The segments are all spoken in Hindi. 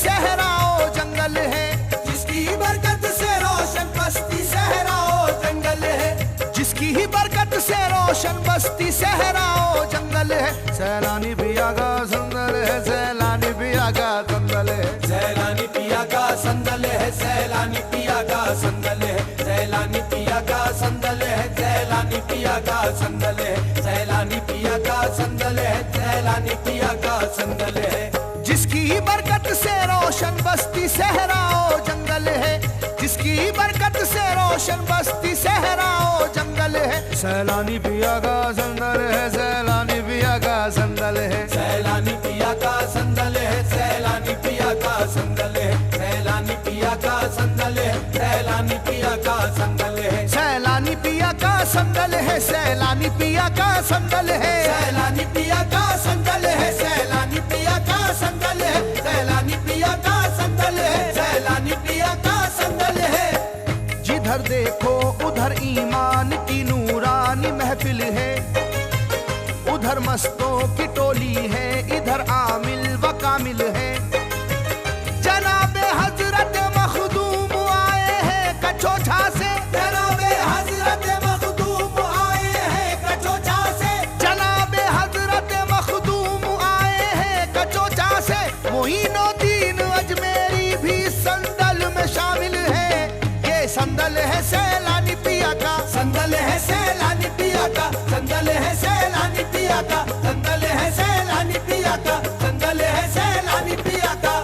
सहराओ जंगल है, जिसकी बरकत से रोशन बस्ती सहराओ जंगल है, जिसकी ही बरकत से रोशन बस्ती सहराओ जंगल है। सैलानी पिया का संदल है, सैलानी पिया का संदल है, सैलानी पिया का संदल है, सैलानी पिया का संदल है, सैलानी पिया का संदल है, सैलानी पिया का संदल है, सैलानी पिया का संदल है, सैलानी पिया का संदल है। जिसकी ही बरकत से रोशन बस्ती सहराओ जंगल है, जिसकी ही बरकत से रोशन बस्ती सहराओ जंगल है। सैलानी पिया का संदल है, सैलानी पिया का संदल है, सैलानी पिया का संदल है, सैलानी पिया का संदल है, सैलानी पिया का संदल है, सैलानी पिया का संदल है, सैलानी पिया का संदल है, सैलानी पिया का संदल है, सैलानी पिया का संदल है, सैलानी पिया का संदल है, सैलानी पिया का संदल है, सैलानी पिया का संदल है। जिधर देखो उधर ईमान की नूरानी महफिल है, उधर मस्तों की टोली है, इधर आमिल व कामिल है। जनाबे हजरत मखदूम आए हैं कचौछा से, जनाबे हजरत मखदूम आए हैं कचौछा से, जनाबे हजरत मखदूम आए हैं कचौछा से। मोइनुद्दीन अजमेरी भी संदल में शामिल है। ये संदल है सैलानी पिया का, संदल है सैलानी पिया का, संदल है सैलानी पिया का, संदल है सैलानी पिया का, संदल है सैलानी पिया का।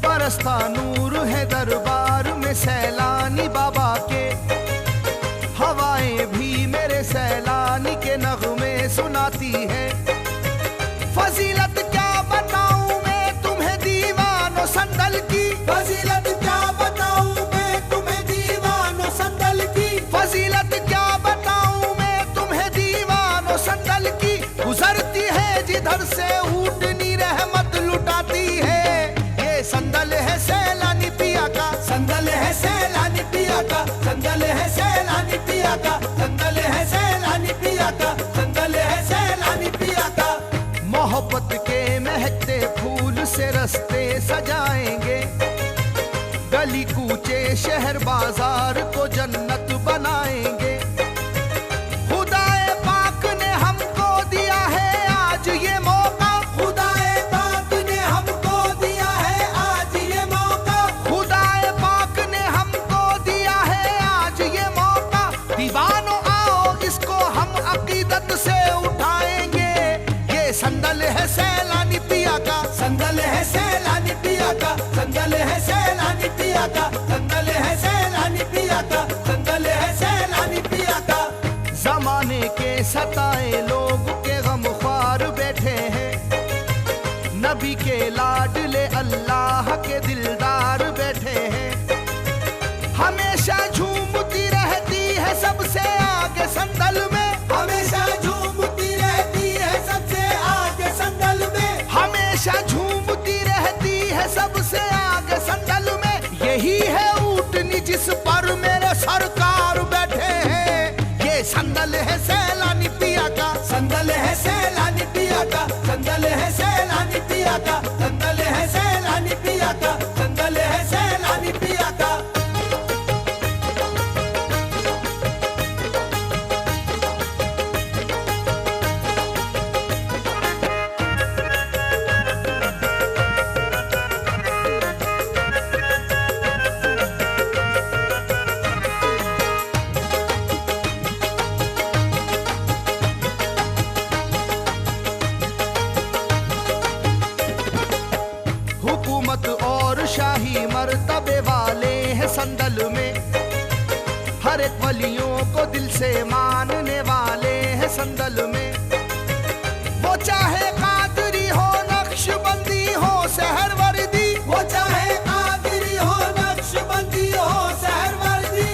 बरसता नूर है दरबार में सैलानी बाबा के, हवाएं भी मेरे सैलानी के नगमे सुनाती है। फजीलत क्या बताऊं मैं तुम्हें दीवानो संदल की, फजीलत क्या बताऊं मैं तुम्हें दीवानो संदल की, फजीलत क्या बताऊं मैं तुम्हें दीवानो संदल की। गुजरती है जिधर से ऊँटनी रहमत लुटाती है। ये संदल है सैलानी पिया का, संदल है सैलानी पिया का, संदल है सैलानी पिया का, संदल है सैलानी पिया का, संदल है सैलानी पिया का। मोहब्बत के महकते फूल से रस्ते सजाएंगे, गली कूचे शहर बाजार को जन्नत बनाएंगे। खुदाए पाक ने हमको दिया है आज ये मौका, खुदाए पाक ने हमको दिया है आज ये मौका, खुदाए पाक ने हमको दिया है आज ये मौका। दीवानो आओ इसको हम अकीदत से उठाएंगे। ये संदल है सैलानी पिया का, संदल है सैलानी पिया का, संदल है सैलानी पिया का, संदल है सैलानी पिया का, संदल है सैलानी पिया का। जमाने के सताए लोग के गम ख्वार बैठे हैं, नबी के लाडले अल्लाह के दिलदार बैठे हैं। हमेशा झूमती रहती है सबसे आगे संदल में, हमेशा झूमती रहती है सबसे आगे संदल में, हमेशा झूमती रहती है सबसे आगे संदल में। यही है ऊँटनी जिस पर मेरे सरकार बैठे हैं। ये संदल है सैलानी पिया का, संदल है सैलानी पिया का, संदल है सैलानी पिया का, संदल है सैलानी पिया का, संदल है सैलानी पिया का। हुकूमत और शाही मर्तबे वाले हैं संदल में, हर एक वलियों को दिल से मानने वाले हैं संदल में। वो चाहे कादरी हो नक्शबंदी हो सहरवर्दी, वो चाहे कादरी हो नक्शबंदी हो सहरवर्दी,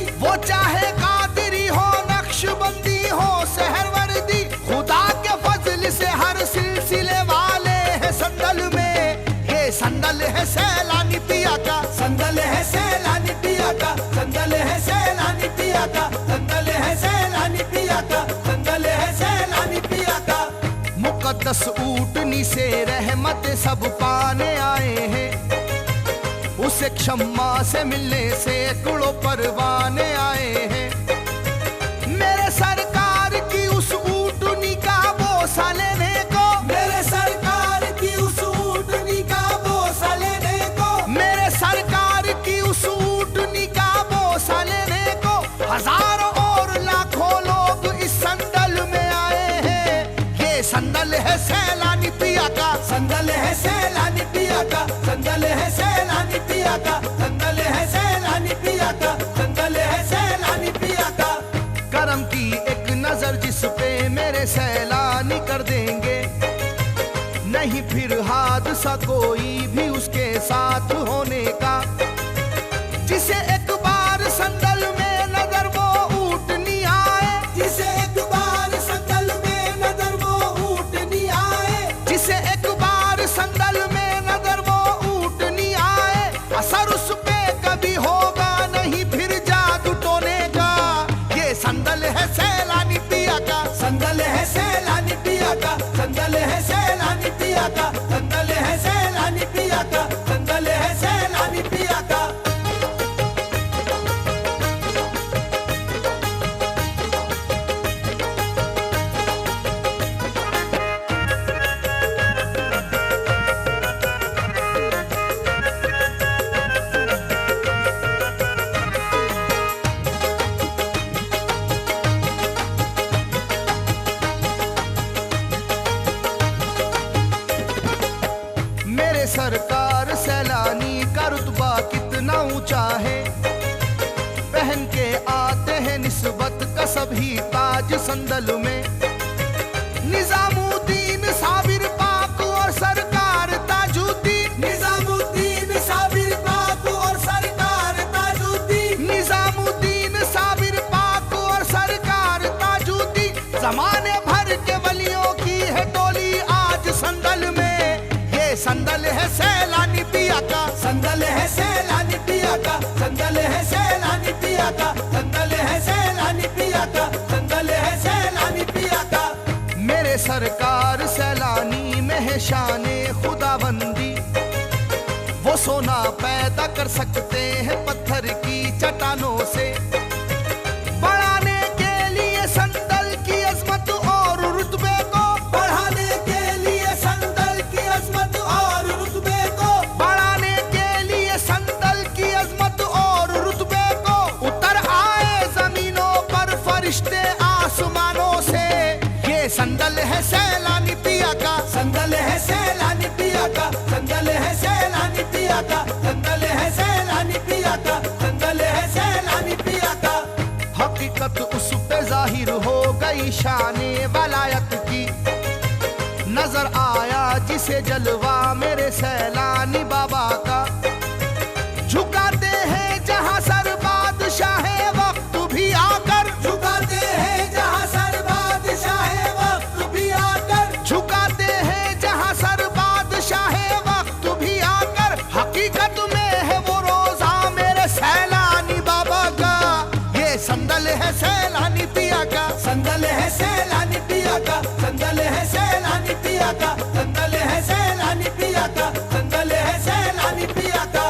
है सैलानी पिया का, संदल है सैलानी पिया का, संदल है सैलानी पिया का, संदल है सैलानी पिया का, संदल है सैलानी पिया का। मुकद्दस ऊँटनी से रहमत सब पाने आए हैं, उसे क्षमा से मिलने सैकड़ों परवाने आए हैं। मेरे सरकार की उस ऊँटनी का बोसा लेने को, मेरे सरकार की उस ऊँटनी का बोसा लेने को, मेरे सरकार की उस ऊँटनी का बोसा लेने को हजारों और लाखों लोग इस संदल में आए हैं। ये संदल है सैलानी पिया का, संदल है सैलानी पिया का, संदल है सैलानी पिया का, संदल है सैलानी पिया का, संदल है सैलानी पिया का। करम की एक नजर जिस पे मेरे सैलानी कर देंगे, नहीं फिर हादसा कोई भी उसके साथ होने का। जिसे एक बार संदल में नजर वो ऊँटनी आए, जिसे एक बार संदल में नजर वो ऊँटनी आए, जिसे एक बार संदल में नजर वो ऊँटनी आए, असर उस पे कभी होगा नहीं फिर जादू टोने का। ये संदल है सैलानी पिया का, संदल है सैलानी पिया का, संदल है सैलानी पिया का, संदल है सैलानी पिया का, संदल है सैलानी पिया का। मेरे सरकार सैलानी का रुतबा कितना ऊंचा है, पहन के आते हैं निस्बत का सभी ताज संदल में। निजामुद्दीन साबिर पाक और सरकार ताजुद्दीन, निजामुद्दीन साबिर पाक और सरकार ताजुद्दीन, निजामुद्दीन साबिर पाक और सरकार ताजुद्दीन, जमाने भर के वलियों की है टोली आज संदल में। ये संदल है सैलानी पिया का, संदल है सैलानी पिया का, संदल है सैलानी पिया का, संदल है सैलानी पिया का, संदल है सैलानी पिया का। मेरे सरकार सैलानी में है शाने खुदाबंदी, वो सोना पैदा कर सकते हैं पत्थर की चट्टानों से। बढ़ाने के लिए संदल की अजमत और रुतबे को, बढ़ाने के लिए संदल की अजमत और रुतबे को, बढ़ाने के लिए संदल की अजमत और रुतबे को उतर आए जमीनों पर फरिश्ते आसमानों से। ये संदल है सैलानी पिया का, संदल है सैलानी पिया का, संदल है सैलानी पिया का, संदल है सैलानी पिया का, संदल है सैलानी पिया का। हकीकत उस पे जाहिर हो गई शाने वलायत की, नजर आया जिसे जलवा मेरे सैलानी बाबा का। झुकाते हैं जहां सर बादशाह वक्त भी आकर, झुकाते हैं जहां सर बादशाह वक्त भी आकर, झुकाते हैं जहां सर बादशाह वक्त भी आकर। हकीकत में है वो रोजा मेरे सैलानी बाबा का। ये संदल है सैलानी पिया का, संदल है सैलानी पिया का, संदल है सैलानी पिया का, संदल है सैलानी पिया का, संदल है सैलानी पिया का।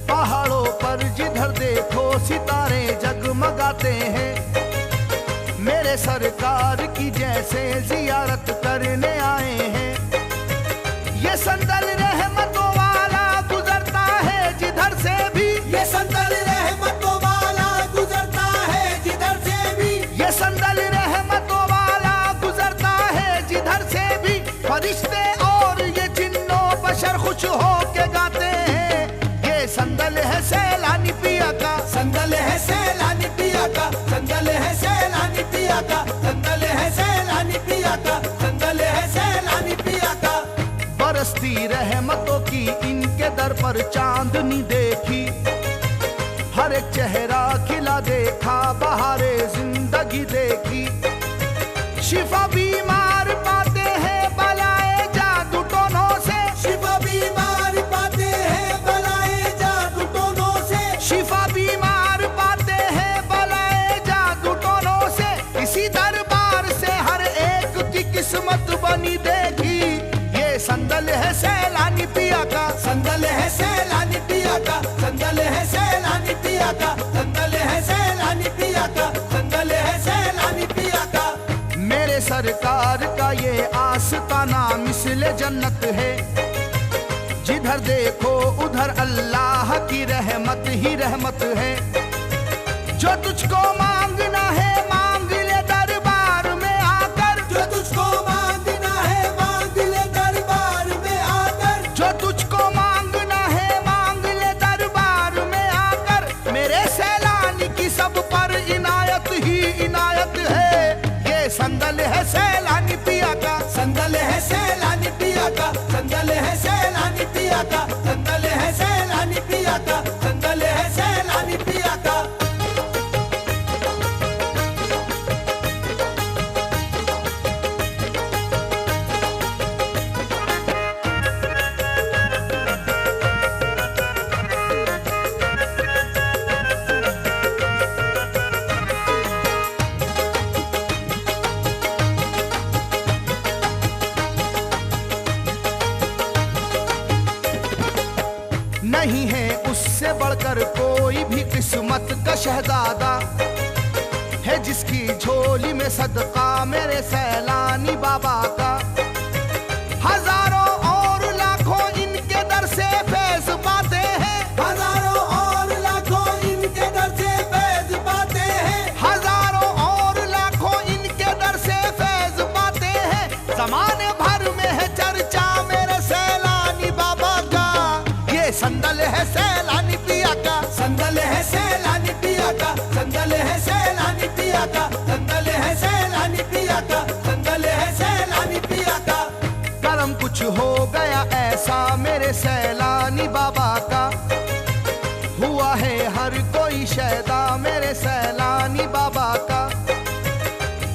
पहाड़ों पर जिधर देखो सितारे जगमगाते हैं, मेरे सरकार की जैसे जियारत करने आए हैं। ये संदल रहमतों वाला गुजरता है जिधर से भी, ये संदल रहमतों वाला गुजरता है जिधर से भी, ये संदल रहमतों वाला गुजरता है जिधर से भी। फरिश्ते और ये जिन्नों बशर खुश हो के गाते हैं। ये संदल है सैलानी पिया का, संदल है पिया का संदल है, सैलानी पिया का संदल है, सैलानी पिया का। बरसती रहमतों की इनके दर पर चांदनी देखी, हर एक चेहरा खिला देखा, बहारे जिंदगी देखी। शिफा बीमार पाते हैं बलाए जादू टोनों से, शिफा बीमार पाते हैं बलाए जादू टोनों से, शिफा बीमार पाते हैं बलाए जादू टोनों से। इसी दरबार से हर एक की किस्मत बनी देखी। ये संदल है सैलानी पिया का, संदल है सैलानी पिया का संदल है, सैलानी पिया का संदल है, सैलानी पिया का संदल है, सैलानी पिया का। मेरे सरकार का ये आस्ताना मिसले जन्नत है, जिधर देखो उधर अल्लाह की रहमत ही रहमत है। जो तुझको मांगना है मांग ले दरबार में आकर, जो तुझको मांगना है मांग ले दरबार में आकर, जो तुझको मांगना है मांग ले दरबार में आकर। मेरे सैलानी की सब पर इनायत ही इनायत है। ये संदल है सैलानी पिया का, संदल है सैलानी पिया का संदल है, सैलानी पिया का संदल है, सैलानी पिया का संदल है, सैलानी पिया का। नहीं है उससे बढ़कर कोई भी किस्मत का शहजादा, है जिसकी झोली में सदका मेरे सैलानी बाबा का। हजारों और लाखों इनके दर से फैज पाते हैं, हजारों और लाखों इनके दर से फैज पाते हैं, हजारों और लाखों इनके दर से फैज पाते हैं। जमाने भर में है चर्चा मेरे सैलानी बाबा का। ये संदल है सैलानी पिया का, संदल है सैलानी पिया का संदल है, सैलानी पिया का संदल है, सैलानी पिया का संदल है, सैलानी पिया का। करम कुछ हो गया ऐसा मेरे सैलानी बाबा का, हुआ है हर कोई शैदा मेरे सैलानी बाबा का।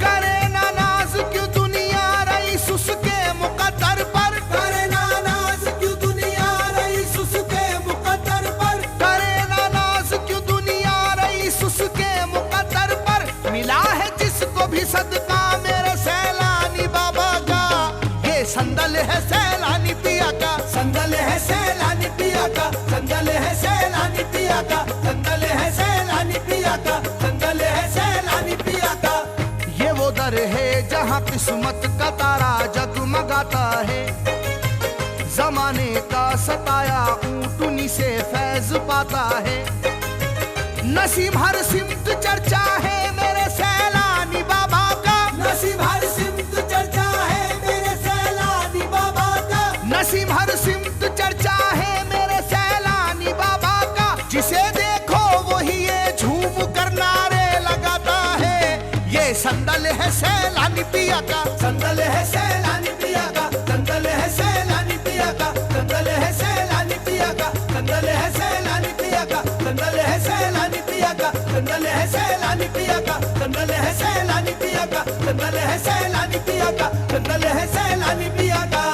करे ना नाज क्यों दुनिया रईस उसके मुकद्दर पर, करे ना नाज क्यों दुनिया रईस उसके मुकद्दर पर, करे ना नाज क्यों दुनिया रईस उसके मुकद्दर पर। मिला है जिसको भी सदका मेरे सैलानी बाबा का। ये संदल है सैलानी पिया का, संदल है सैलानी पिया का संदल है, सैलानी पिया का संदल है, सैलानी पिया का संदल है, सैलानी पिया का। ये वो दर है जहाँ किस्मत का तारा जगमगाता है। जमाने का सताया ऊँटनी से फैज पाता है। नसीब हर सिमत चर्चा है मेरे सैलानी बाबा का, नसीब हर सिमत चर्चा है मेरे सैलानी बाबा का, नसीब हर सिमत चर्चा है मेरे सैलानी बाबा का। जिसे देखो वही ये झूम कर नारे लगाता है। ये संदल है सैलानी पिया का, संदल है सैलानी पिया का संदल है, सैलानी पिया का संदल है, सैलानी पिया का संदल है, सैलानी पिया का संदल है, सैलानी पिया का संदल है, सैलानी पिया का संदल है, सैलानी पिया का संदल है, सैलानी पिया का संदल है, सैलानी पिया का।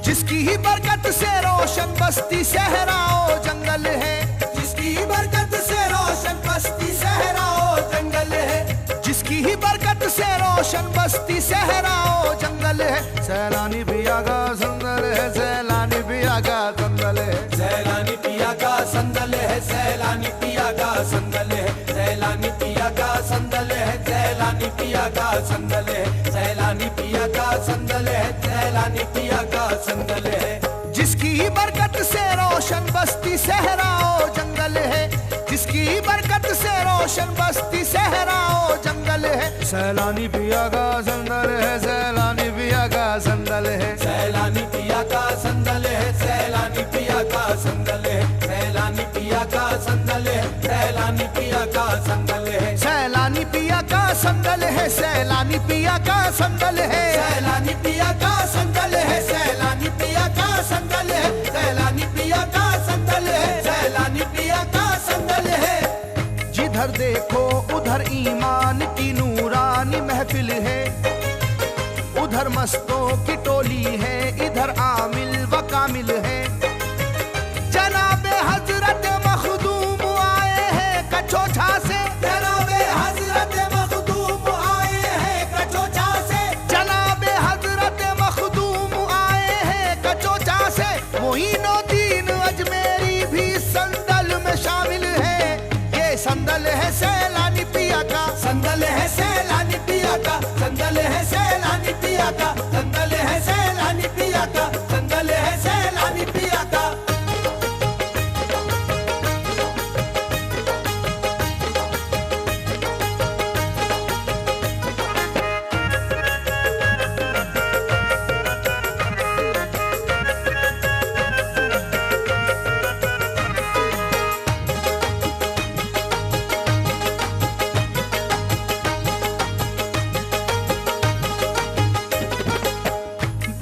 जिसकी ही बरकत से रोशन बस्ती सहराओ जंगल है, जिसकी बरकत से रोशन बस्ती सहराओ जंगल है, जिसकी ही बरकत से रोशन बस्ती सहराओ जंगल है। सैलानी पिया का संदल है, सैलानी पिया का संदल है, सैलानी पिया का संदल है, सैलानी पिया का संदल है, सैलानी पिया का संदल है, सैलानी पिया पिया का संदल है, सैलानी पिया का संदल है, सैलानी पिया का संदल है। जिसकी बरकत से रोशन बस्ती सहराओ जंगल है, जिसकी बरकत से रोशन बस्ती सहराओ जंगल है, सैलानी पिया का संदल है, सैलानी पिया का संदल है, सैलानी पिया का संदल है, सैलानी पिया का संदल है, सैलानी पिया का संदल है, सैलानी पिया का संदल है, सैलानी पिया का संदल है, सैलानी पिया का संदल है, सैलानी पिया का संदल है, सैलानी पिया का संदल है, सैलानी पिया का संदल है, सैलानी पिया का संदल है। जिधर देखो उधर ईमान की नूरानी महफिल है, उधर मस्तों की टोली है, इधर आमिल व कामिल है। जनाबे हजरत मखदूम आए हैं कचौछा से, जनाबे हजरत मखदूम आए हैं कचौछा से, जनाबे हजरत मखदूम आए हैं कचौछा से। मोइनुद्दीन अजमेरी भी संदल में शामिल है, ये संदल है सैलानी पिया का, संदल है सैलानी पिया का, संदल है सैलानी पिया का, संदल है सैलानी पिया का, संदल है सैलानी पिया का।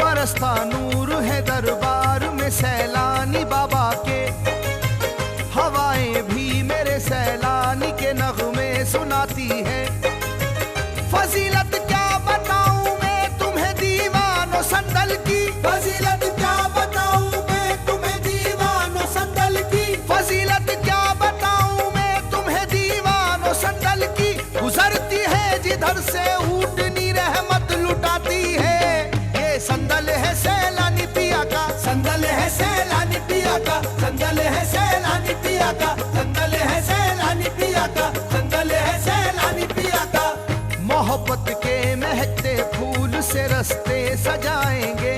बरसता नूर है दरबार में सैलानी बाबा के, हवाएं भी मेरे सैलानी के नगमे सुनाती है। फजीलत क्या बताऊं मैं तुम्हें दीवानो संदल की, फजीलत क्या बताऊं मैं तुम्हें दीवानो संदल की, फजीलत क्या बताऊं मैं तुम्हें दीवानो संदल की। गुजरती है जिधर से ऊँटनी रहमत लुटाती है, ये संदल है सैलानी पिया का, संदल है सैलानी पिया का, संदल है सैलानी पिया का, संदल है सैलानी पिया का, संदल है सैलानी पिया का। मोहब्बत के महकते फूल से रस्ते सजाएंगे,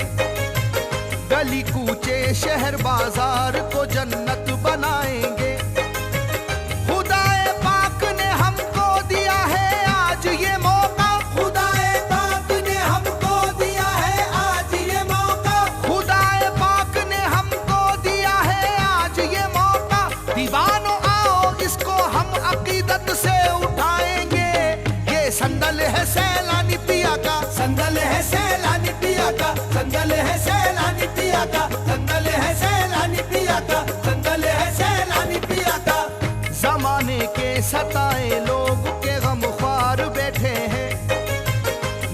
गली कूचे शहर बाजार को जन्नत बनाएंगे। खुदाए पाक ने हमको दिया है आज ये मौका, खुदाए पाक ने हमको दिया है आज ये मौका, खुदाए पाक ने हमको दिया है आज ये मौका। दीवानो आओ इसको हम अकीदत से उठाएंगे, ये संदल है सैलानी पिया का, संदल है सैलानी पिया का, संदल है सैलानी पिया का, संदल है सैलानी पिया का, संदल है सैलानी पिया का। जमाने के सताए लोग के गमख्वार बैठे हैं,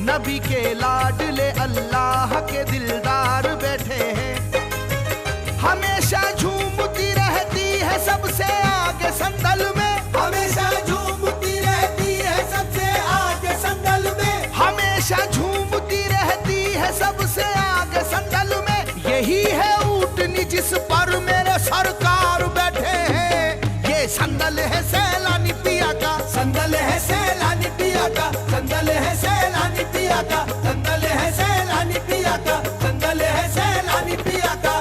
नबी के लाडले अल्लाह के दिलदार बैठे हैं। हमेशा झूमती रहती है सबसे आगे संदल में, हमेशा झूमती रहती है सबसे आगे संदल में, हमेशा झूमती रहती है सबसे आगे संदल में। यही है ऊँटनी जिस पर मेरे सरकार बैठे हैं, ये संदल है सैलानी पिया का, संदल है सैलानी पिया का, संदल है सैलानी पिया का, संदल है सैलानी पिया का, संदल है सैलानी पिया का।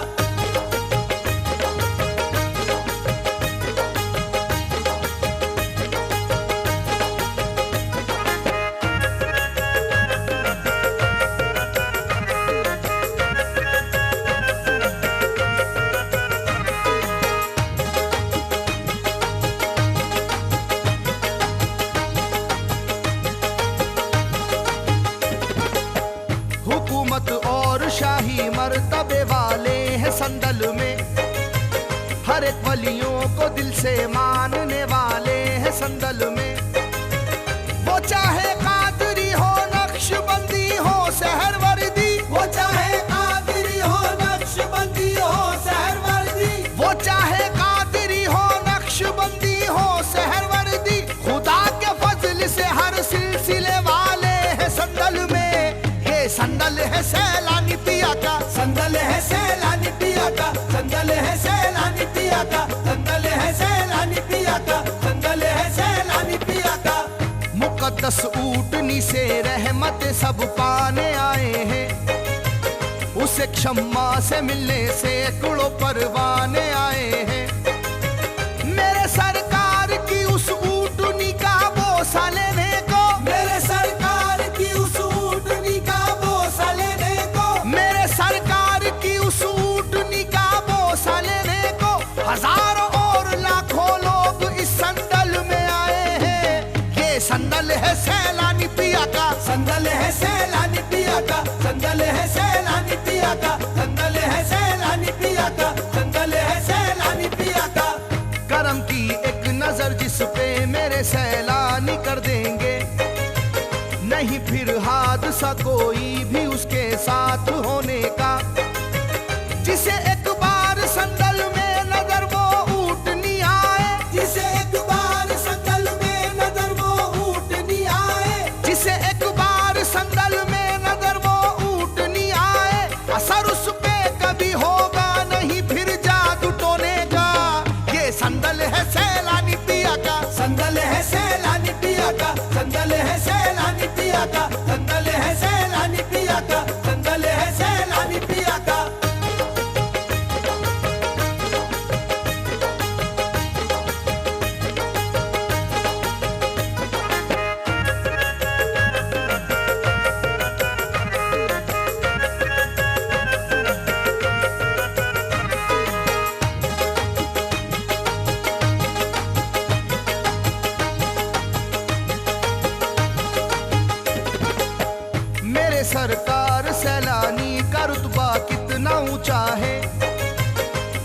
हुकूमत और शाही मर्तबे वाले हैं संदल में, हर एक वलियों को दिल से मानने वाले हैं संदल में। वो चाहे कादरी हो नक्शबंदी हो सहरवर्दी, वो चाहे कादरी हो नक्शबंदी हो सहरवर्दी, वो चाहे कादरी हो नक्शबंदी हो सहरवर्दी। खुदा के फजल से हर सिलसिले वाले हैं संदल में, ये संदल है सैलानी पिया का, संदल है सैलानी पिया का, संदल है सैलानी पिया का, संदल है सैलानी पिया का, संदल है सैलानी पिया का। मुकद्दस ऊँटनी नबी से रहमत सब पाने आए हैं, उसे क्षमा से मिलने से सैकड़ों परवाने आए हैं। मेरे सरकार की उस ऊँटनी का बोसा लेने को, मेरे सरकार की उस ऊँटनी का बोसा लेने को, मेरे सरकार की उस ऊँटनी का बोसा लेने को हजारों और लाखों लोग इस संदल में आए हैं। ये संदल है सैलानी पिया का, संदल है सैलानी पिया का, संदल है सैलानी पिया का, संदल है सैलानी पिया का, संदल है सैलानी पिया का। करम की एक नजर जिस पे मेरे सैलानी कर देंगे, नहीं फिर हादसा कोई भी उसके साथ होने का। जिसे एक बार संदल में नजर वो ऊँटनी आए, जिसे एक बार संदल में नजर वो ऊँटनी आए, जिसे एक बार संदल में नजर वो ऊँटनी आए, असर उस पे कभी होगा नहीं फिर जादू टोने का। ये संदल है सैलानी पिया का, संदल है सैलानी पिया का, संदल है सैलानी पिया का, संदल है सैलानी पिया का, संदल है सैलानी पिया का। मेरे सरकार सैलानी का रुतबा कितना ऊंचा है,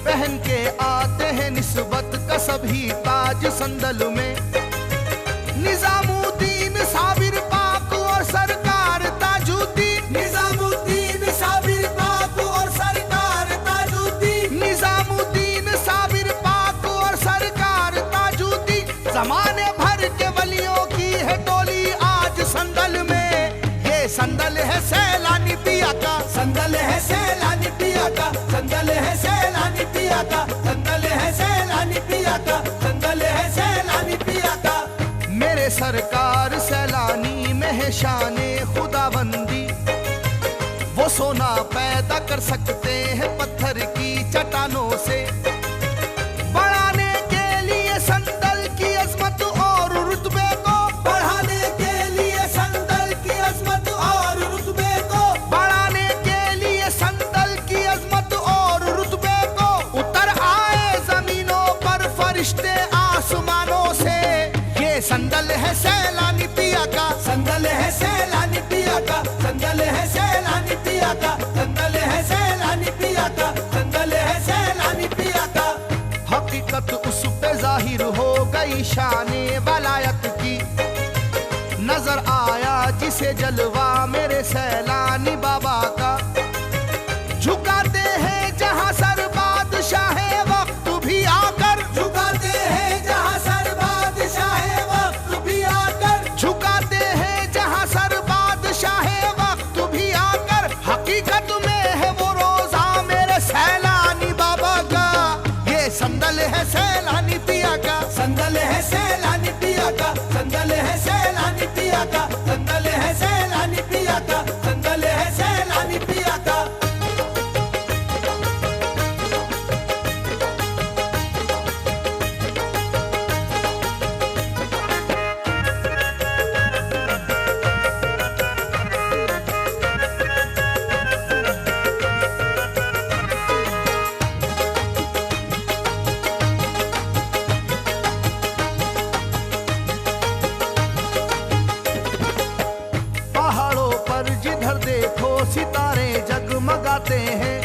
पहन के आते हैं निस्बत का सभी ताज संदल में। निजामुद्दीन साबिर पाक और सरकार ताजुद्दीन, निजामुद्दीन साबिर पाक और सरकार ताजुद्दीन, निजामुद्दीन साबिर पाक और सरकार ताजुद्दीन, जमाने भर के वलियों की है टोली आज संदल में। ये संदल है सैलानी पिया का, संदल है सैलानी पिया का, संदल है सैलानी पिया का, संदल है सैलानी पिया का, संदल है सैलानी पिया का। मेरे सरकार सैलानी में है शाने खुदाबंदी, वो सोना पैदा कर सकते हैं पत्थर की चट्टानों से। बढ़ाने के लिए संदल की अजमत और रुतबे को, बढ़ाने के लिए संदल की अजमत और रुतबे को, बढ़ाने के लिए संदल की अजमत और रुतबे को उतर आए जमीनों पर फरिश्ते आसमानों से। ये संदल है सैलानी पिया का, संदल है सैलानी पिया का, संदल है सैलानी पिया का, संदल है सैलानी पिया का, संदल है सैलानी पिया का। हकीकत उस पे जाहिर हो गई शाने वलायत की, नजर आया जिसे जलवा मेरे सैलानी बाबा का। झुकाते हैं जहां सर बादशाह वक्त भी आकर, झुकाते हैं जहां सर बादशाह वक्त भी आकर, झुकाते हैं जहां सर बादशाह वक्त भी आकर। हकीकत में है वो रोजा मेरे सैलानी बाबा का। ये संदल है सैलानी पिया का, संदल है सैलानी पिया का, संदल है सैलानी पिया का, संदल है सैलानी पिया का, संदल है सैलानी पिया का। पहाड़ों पर जिधर देखो सितारे जगमगाते हैं,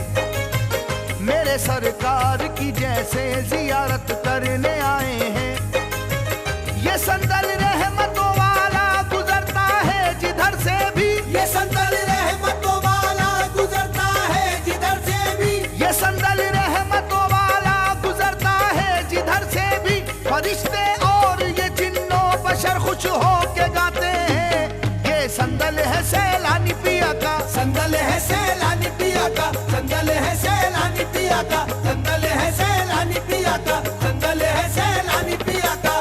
मेरे सरकार की जैसे जियारत करने आए हैं। ये संदल रहमतों वाला गुजरता है जिधर से भी, ये संदल रहमतों वाला गुजरता है जिधर से भी, ये संदल रहमतों वाला गुजरता है जिधर से भी। फरिश्ते और ये जिन्नो बशर खुश हो के गाते हैं। ये संदल है सैलानी पिया का, संदल है सैलानी पिया का, संदल है सैलानी पिया का, संदल है सैलानी पिया का, संदल है सैलानी पिया का।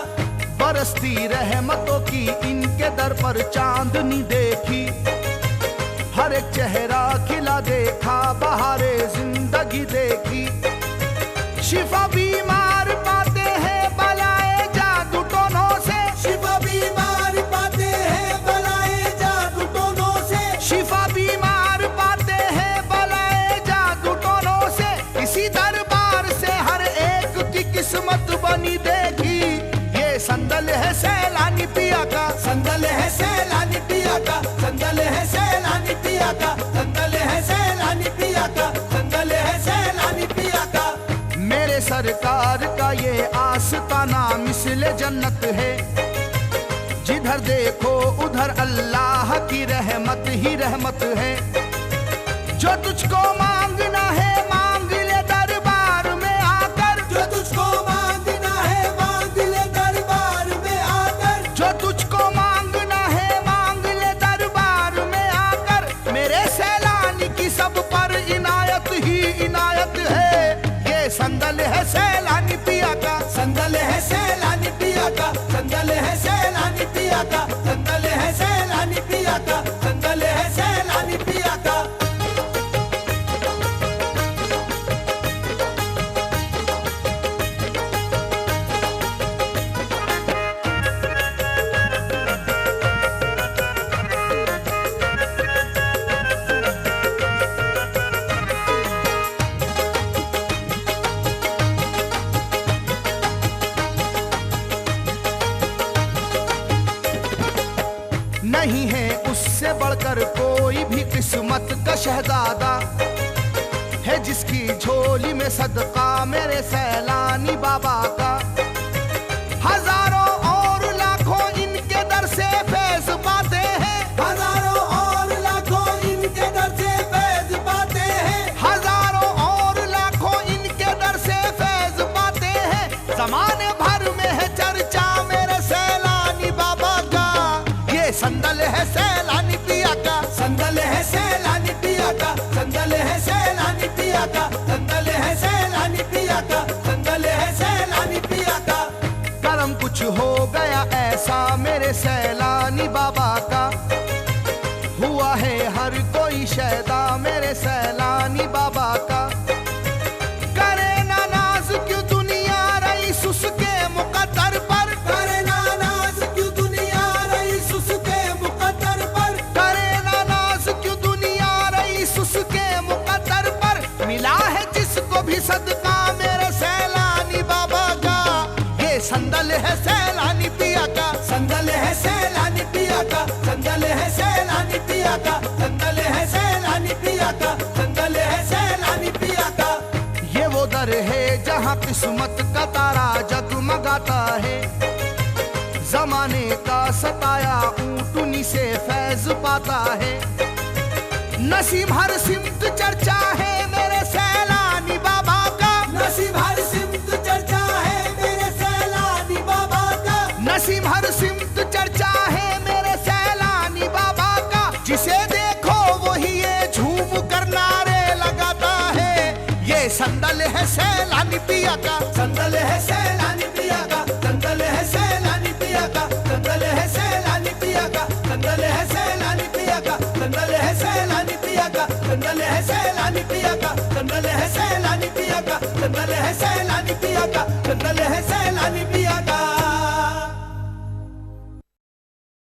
बरसती रहमतों की इनके दर दर पर चांदनी देखी, हर एक चेहरा खिला देखा, बहारे जिंदगी देखी। शिफा बीमार पाते हैं बलाए जादू टोनों से, शिफा बीमार पाते हैं बलाए जादू टोनों से, शिफा बीमार पाते हैं बलाए जादू टोनों से। इसी दरबार से हर एक की किस्मत बनी देखी। ये संदल है सैलानी पिया का, संदल है सैलानी पिया का, संदल है सैलानी पिया का, संदल है सैलानी पिया का, संदल है सैलानी पिया का। मेरे सरकार का ये आस्ताना मिसले जन्नत है, जिधर देखो उधर अल्लाह की रहमत ही रहमत है। जो तुझको मांगना है मांग ले दरबार में आकर, जो तुझको मांगना है मांग ले दरबार में आकर, जो तुझको मांगना है मांग ले दरबार में आकर। मेरे सैलानी की सब पर इनायत ही इनायत है। ये संदल है सैलानी पिया का, संदल है सैलानी पिया का, संदल है सैलानी पिया का, संदल है सैलानी पिया का, संदल है सैलानी पिया का। नहीं है उससे बढ़कर कोई भी किस्मत का शहजादा, है जिसकी झोली में सदका मेरे सैलानी बाबा का। हजारों और लाखों इनके दर से फैज पाते हैं, हजारों और लाखों इनके दर से फैज पाते हैं, हजारों और लाखों इनके दर से फैज पाते हैं। जमाने भर में है चर्चा मेरे सैलानी बाबा का। ये संदल है सैलानी पिया का, संदल है सैलानी पिया का, संदल है सैलानी पिया का, संदल है सैलानी पिया का, संदल है सैलानी पिया का। करम कुछ हो गया ऐसा मेरे सैलानी बाबा का, हुआ है हर कोई शैदा मेरे सैलानी बाबा का। करे ना नाज क्यों दुनिया रईस उसके मुकद्दर पर, करे ना नाज क्यों दुनिया रईस उसके मुकद्दर पर, करे ना नाज क्यों दुनिया रईस उसके मुकद्दर पर। मिला है जिसको भी सदका मेरे सैलानी बाबा का। ये संदल है सैलानी पिया का, संदल है सैलानी पिया का, संदल है सैलानी पिया का, संदल है सैलानी पिया का, संदल है सैलानी पिया का। ये वो दर है जहाँ किस्मत का तारा जगमगाता है। जमाने का सताया ऊँटनी से फैज पाता है। नसीब हर सिमत चर्चा है मेरे सैलानी बाबा का, नसीब हर सिमत चर्चा है मेरे सैलानी बाबा का, नसीब हर सिमत चर्चा है मेरे सैलानी बाबा का। जिसे देखो वही ये झूम कर नारे लगाता है। ये संदल है सैलानी पिया का, संदल है सैलानी पिया का, संदल है सैलानी पिया का, संदल है सैलानी पिया का, संदल है सैलानी पिया का, संदल है सैलानी पिया का, संदल है सैलानी पिया का, संदल है सैलानी पिया का, संदल है सैलानी पिया